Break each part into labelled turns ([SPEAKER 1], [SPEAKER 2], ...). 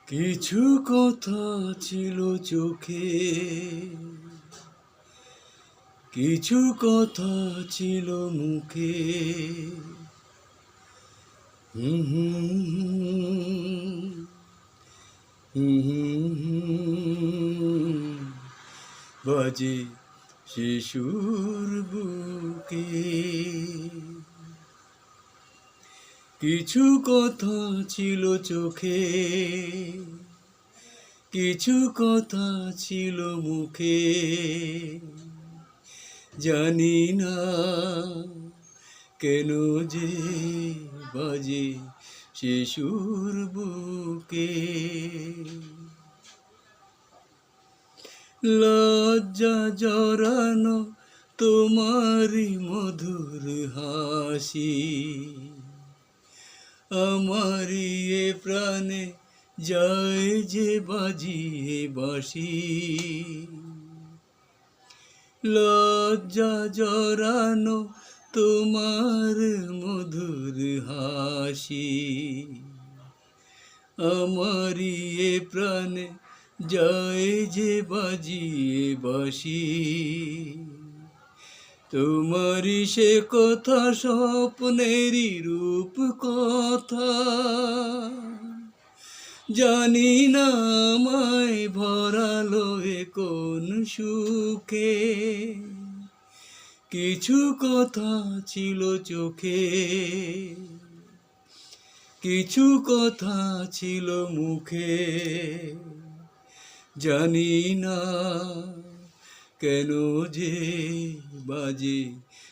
[SPEAKER 1] কিছু কথা ছিল চোখে, কিছু কথা ছিল মুখে। হুম হুম হুম বাজে শিশুর বুকে। কিছু কথা ছিল চোখে, কিছু কথা ছিল মুখে। জানি না কেন যে বাজে শিশুর বুকে। লজ্জা জড়ানো তোমারই মধুর হাসি, আমারি এ প্রাণে যায় যে বাজিয়ে বাঁশি। লজ্জা জড়ানো তোমার মধুর হাসি, আমারি এ প্রাণে যায় যে বাজিয়ে বাঁশি। তোমারই সে কথা স্বপ্নেরই রূপ কথা, জানি না আমায় ভরালো এ কোন সুখে। কিছু কথা ছিল চোখে, কিছু কথা ছিল মুখে। জানি না কেন যে বাজে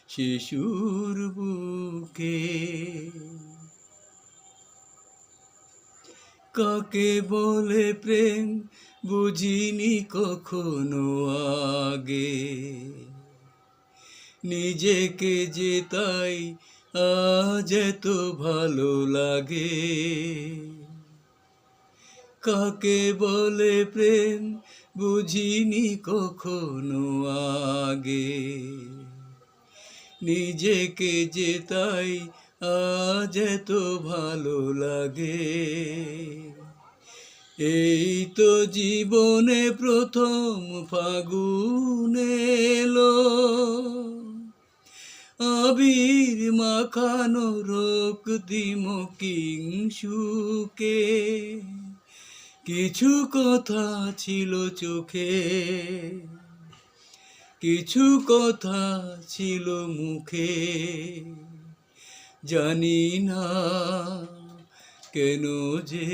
[SPEAKER 1] শিশুর বুকে। কাকে বলে প্রেম বুঝিনি কখনো আগে, নিজেকে যে তাই আজ এত ভালো লাগে। কাকে বলে প্রেম বুঝিনি কখনো আগে, নিজেকে যে তাই আজ এত ভালো লাগে। এই তো জীবনে প্রথম ফাগুন এলো, আবির মাখানো রক্তিম কিংসুকে। কিছু কথা ছিল চোখে, কিছু কথা ছিল মুখে। জানি না কেন যে